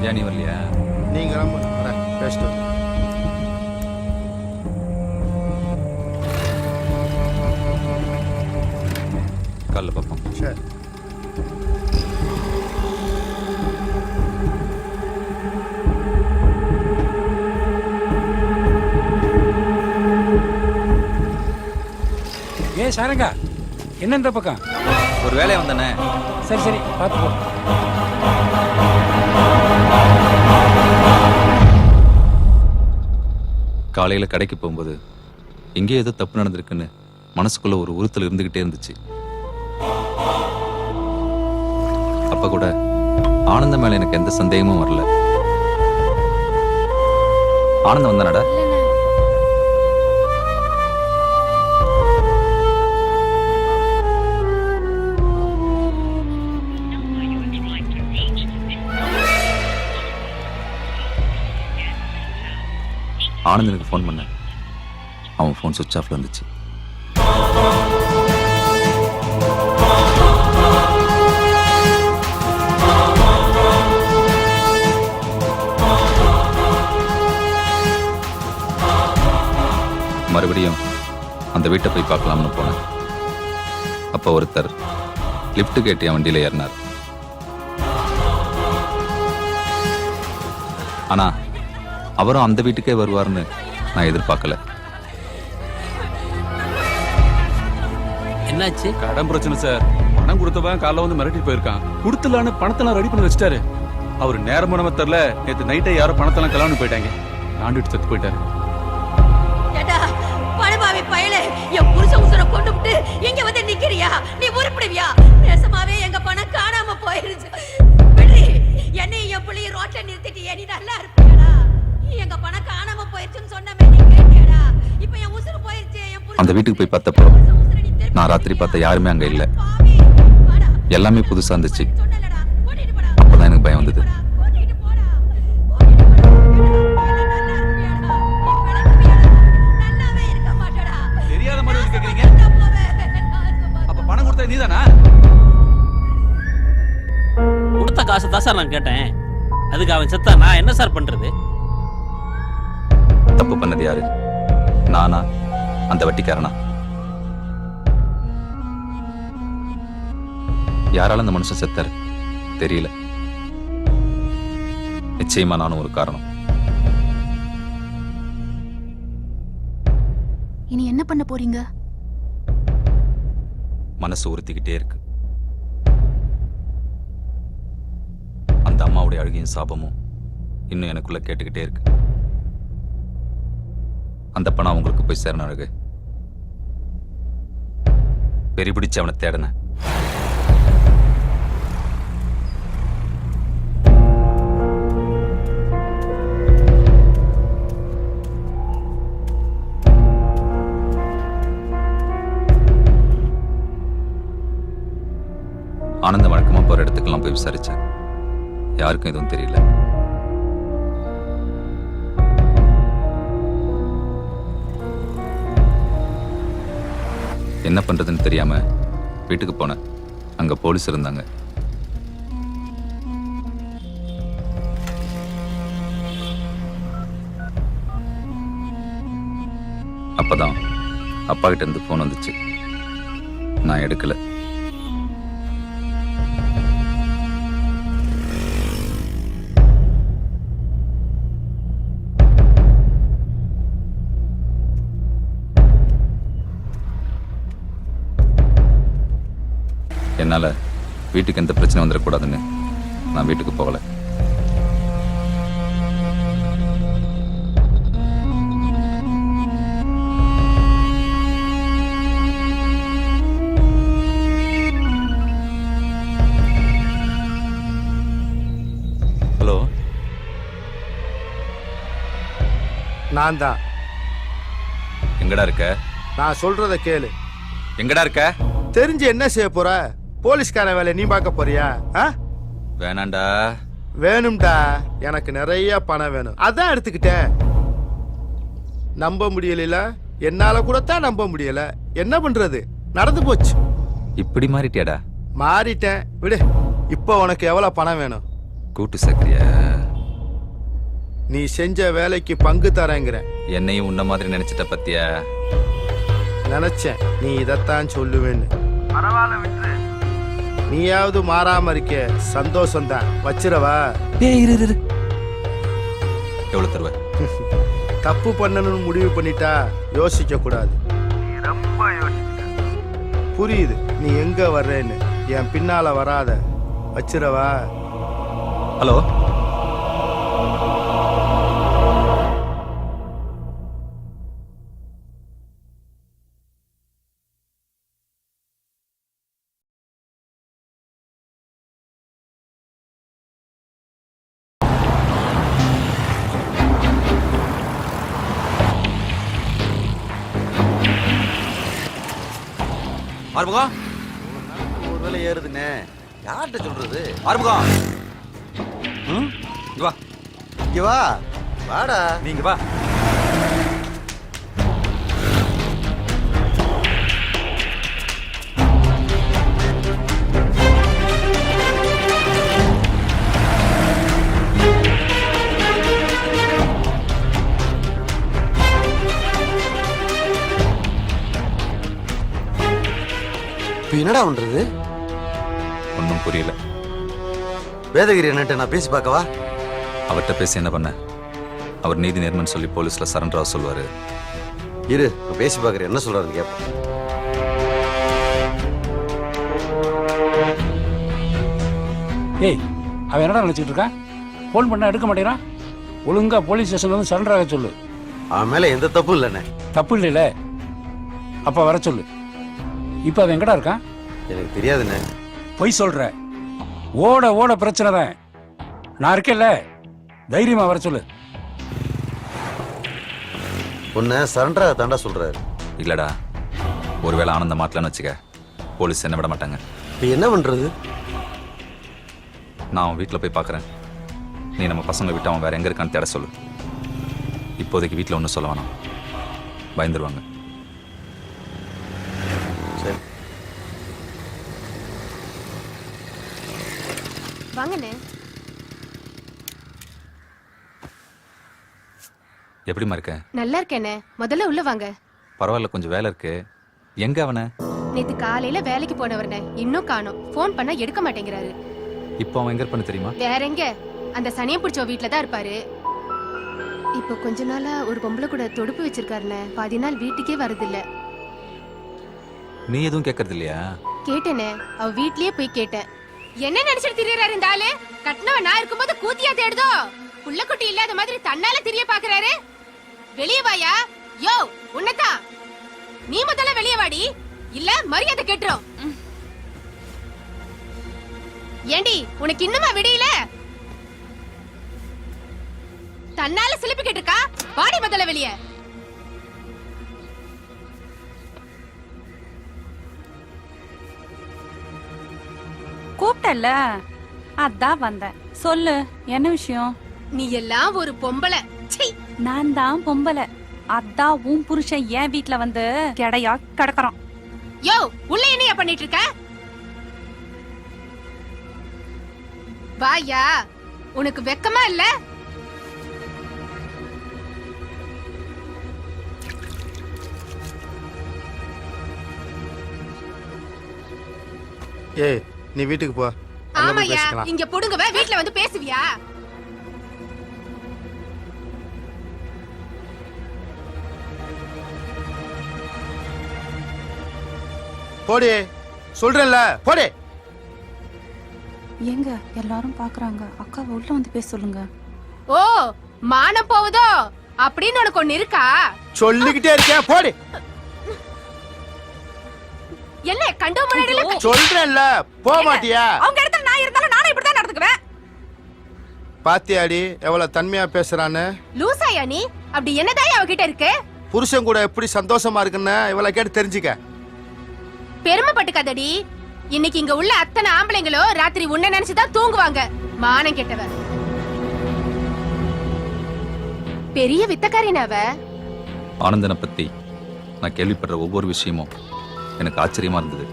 ஏன் நீ வரலையா? நீங்க பேசிட்டு காலைல பார்ப்போம். சரி. ஏ சாரங்கா, என்ன இந்த பக்கம்? ஒரு வேலையை வந்தானே. சரி சரி, பார்த்து போ. காலையில் கடைக்கு போகும்போது எங்கேயோ ஏதோ தப்பு நடந்திருக்குன்னு மனசுக்குள்ள ஒரு உறுத்தல் இருந்துகிட்டே இருந்துச்சு. அப்ப கூட ஆனந்தம் மேல எனக்கு எந்த சந்தேகமும் வரல. ஆனந்தம் வந்தானடா? ஆனந்தனுக்கு ஃபோன் பண்ண, அவன் ஃபோன் சுவிட்ச் ஆஃப்ல இருந்துச்சு. மறுபடியும் அந்த வீட்டை போய் பார்க்கலாம்னு போனேன். அப்போ ஒருத்தர் லிஃப்ட் கேட்டு என் வண்டியில ஏறினார். ஆனா அவரும் அந்த வீட்டுக்கே வருவார்னு நான் எதிர்பார்க்கல. என்னாச்சு? கடன் பிரச்சனை சார். பணம் கொடுத்தவன் காலைல வந்து மிரட்டி போயிருக்கான். கொடுத்துலான்னு பணத்தெல்லாம் ரெடி பண்ணி வச்சிட்டாரு. அவர் நேரம் நம்ம தெரியல, நேற்று நைட்டே யாரோ பணத்தெல்லாம் கலான்னு போயிட்டாங்க. ஆண்டுட்டு செத்து போயிட்டாரு. பயலே, என் புருஷன் உசுரை கொண்டு விட்டு இங்க வந்து நிக்கிறியா? நீ உருப்பிடுவியா? நேசமாவே எங்க பணம் காணாம போயிருச்சு. விடுறி, என்னையும் என் புள்ளையும் ரோட்ல நிறுத்திட்டு நீ நல்லா இருப்பியாடா? எங்க பணம் காணாம போயிருச்சுன்னு சொன்னமே நீ கேட்டியாடா? இப்ப என் உசுறு போயிருச்சு. அந்த வீட்டுக்கு போய் பார்த்தப்போ நான் ராத்திரி பார்த்த யாருமே அங்க இல்ல. எல்லாமே புதுசா இருந்துச்சு. அப்பதான் எனக்கு பயம் வந்தது. தெரியாத மாதிரி கேக்குறீங்க. அப்ப பணம் கொடுத்தா நீதானா? கொடுத்த காசு தான் சார் நான் கேட்டேன். அதுக்கு அவன் செத்தா நான் என்ன சார் பண்றது? தப்பு பண்ணது யாரு? நானா, அந்த வட்டிக்காரனா? யாரால அந்த மனுஷன் செத்தாரு தெரியல. நிச்சயமா நானும் ஒரு காரணம். இனி என்ன பண்ண போறீங்க? மனசு உறுத்திக்கிட்டே இருக்கு. அந்த அம்மாவுடைய அழுகையும் சாபமும் இன்னும் எனக்குள்ள கேட்டுக்கிட்டே இருக்கு. அந்த பணம் அவங்களுக்கு போய் சேரணும். அழகு பெரி பிடிச்சு அவனை தேடின. ஆனந்த வழக்கமா போற இடத்துக்கெல்லாம் போய் விசாரிச்சேன். யாருக்கும் எதுவும் தெரியல. என்ன பண்றதுன்னு தெரியாம வீட்டுக்கு போனேன். அங்க போலீஸ் இருந்தாங்க. அப்பதான் அப்பா கிட்ட இருந்து போன் வந்துச்சு. நான் எடுக்கல. என்னால வீட்டுக்கு எந்த பிரச்சனை வந்துடக்கூடாதுன்னு நான் வீட்டுக்கு போகல. ஹலோ, நான் தான். எங்கடா இருக்க? நான் சொல்றத கேளு. எங்கடா இருக்க? தெரிஞ்சு என்ன செய்ய போற? போலீஸ்கார வேலை நீ பார்க்க போறியா? வேணாண்டா. வேணும்டா. எனக்கு நிறைய பணம் வேணும், அதான் எடுத்துக்கிட்டேன். நம்ப முடியல. என்னால கூட தான் நம்ப முடியல. என்ன பண்றது? நடந்து போச்சு. இப்படி மாறிட்டியாடா? மாறிட்டேன், விடு. இப்போ உனக்கு எவ்வளவு பணம் வேணும்? கூட்டு சக்கரியா? நீ செஞ்ச வேலைக்கு பங்கு தரேங்கிறேன். என்னையும் உன்ன மாதிரி நினைச்சிட்ட பத்தியா? நினைச்சேன் நீ இதைத்தான் சொல்லுவேன்னு. பரவாயில்ல விட்டு, நீயாவது மாறாம இருக்க சந்தோஷம்தான். வச்சிரவா? எவ்வளவு தருவ? தப்பு பண்ணணும்னு முடிவு பண்ணிட்டா யோசிக்க கூடாது. புரியுது நீ எங்க வர்றேன்னு. என் பின்னால வராத. வச்சிரவா? ஹலோ, ஆறுமுகம் ஒரு வேலை ஏறுதுண்ணே. யார்கிட்ட சொல்றது? ஆறுமுகம் இங்க வா. இங்க வா. வாடா. நீங்க வா. என்னடா பண்றது? ஒன்றும் புரியல. வேதகிரி என்னட்ட நான் பேசி பார்க்கவா? அவர்கிட்ட பேசி என்ன பண்ண? அவர் நீதி நேர்மன் சொல்லி போலீஸ்ல சரண்டர் ஆக சொல்லுவாரு. இரு, நான் பேசி பார்க்கறேன். என்ன சொல்றாருன்னு கேட்பேன். ஏய், அவன் என்னடா நினைச்சிட்டு இருக்கான்? ஃபோன் பண்ணா எடுக்க மாட்டேங்கிறான். ஒழுங்கா போலீஸ் ஸ்டேஷன்ல வந்து சரண்டர் ஆக சொல்லு. அவன் மேல எந்த தப்பும் இல்லைண்ணே. தப்பு இல்லைல்ல? அப்ப வர சொல்லு. இப்ப அவன் எங்கடா இருக்கான்? எனக்கு தெரியாதுண்ணே. பொய் சொல்ற. ஓட ஓட பிரச்சனை தான். நான் இருக்கேன்ல, தைரியமா வர சொல்லு. உன்னை சரண்டரா தாண்டா சொல்றாரு. இல்லடா, ஒருவேளை ஆனந்த மாட்டலன்னு வச்சுக்க, போலீஸ் என்ன விட மாட்டாங்க. இப்ப என்ன பண்றது? நான் அவன் வீட்டில் போய் பார்க்குறேன். நீ நம்ம பசங்க விட்டு அவன் வேற எங்க இருக்கான்னு தேட சொல்லு. இப்போதைக்கு வீட்டில் ஒன்றும் சொல்ல வேணாம், பயந்துருவாங்க. சரி. வாங்கண்ணே. எப்படிமா இருக்க? நல்லா இருக்கேண்ணே. முதல்ல உள்ள வாங்க. பரவாயில்ல, கொஞ்சம் வேலை இருக்கு. எங்க அவனை? நேத்து காலையில வேலைக்கு போனவர்னே இன்னும் காணோம். ஃபோன் பண்ணா எடுக்க மாட்டேங்கிறாரு. இப்போ அவன் எங்க இருப்பான்னு தெரியுமா? வேற எங்க? அந்த சனியம் பிடிச்ச வீட்டுல தான் இருப்பாரு. இப்போ கொஞ்ச நாளா ஒரு பொம்பளை கூட தொடுப்பு வச்சிருக்காருண்ணே. பாதி நாள் வீட்டுக்கே வரதில்ல. நீ எதுவும் கேட்கறது இல்லையா? கேட்டேனே, அவ வீட்லயே போய் கேட்டேன். என்ன நினைச்சிட்டு திரியறாரு இந்த ஆளு? கட்டினவன் நான் இருக்கும்போது கூத்தியா தேடுதோ? புள்ள குட்டி இல்லாத மாதிரி தன்னால திரிய பாக்குறாரு. வெளியே வாயா. யோ, உன்னதான். நீ முதல்ல வெளியே வாடி, இல்ல மரியாதை கெட்டுரும். ஏண்டி, உனக்கு இன்னுமா விடியல? தன்னால சிலிப்பி கேட்டிருக்கா? வாடி முதல்ல வெளியே. கூப்பிட்டல்ல, அதான் வந்தேன். சொல்லு, என்ன விஷயம்? நீ எல்லாம் ஒரு பொம்பளை. சீ. நான் தான் பொம்பளை. அதான் உன் புருஷன் என் வீட்ல வந்து கிடையா கிடக்குறான். யோ, உள்ள என்னையா பண்ணிட்டு இருக்க? வாயா, உனக்கு வெக்கமா இல்ல? ஏய், நீ வீட்டுக்கு போ. அங்க போய் ஆமாயா, பேசிக்கலாம். இங்க புடுங்கவ வீட்ல வந்து பேசுவியா? போடி, சொல்றேன்ல, போடி. எங்க எல்லாரும் பாக்குறாங்க. அக்காவை உள்ள வந்து பேச சொல்லுங்க. ஓ, மானம் போகுதோ அப்படின்னு உனக்கு ஒண்ணு இருக்கா? சொல்லிக்கிட்டே இருக்கேன், போடி. என்ன கண்டு முன்னாடில சொல்றேன்ல, போக மாட்டியா? அவங்க இடத்துல நான் இருந்தாலும் நானும் இப்படிதான் நடந்துக்குவேன். பாத்தியாடி எவ்வளவு தன்மையா பேசுறான்னு? லூசாயா நீ? அப்படி என்னதான் அவகிட்ட இருக்கு? புருஷன் கூட எப்படி சந்தோஷமா இருக்குன்னு இவளை கேட்டு தெரிஞ்சுக்க. பெருமைப்பட்டுக்காதடி. இன்னைக்கு இங்க உள்ள அத்தனை ஆம்பளைங்களோ ராத்திரி உன்னை நினைச்சுதான் தூங்குவாங்க. மானம் கெட்டவ. பெரிய வித்தக்காரினாவ. ஆனந்தனை பத்தி நான் கேள்விப்படுற ஒவ்வொரு விஷயமும் எனக்கு ஆச்சரியமா இருந்தது.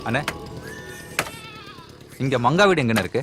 அண்ணே இங்க மங்கா வீடு எங்கன்னு இருக்கு?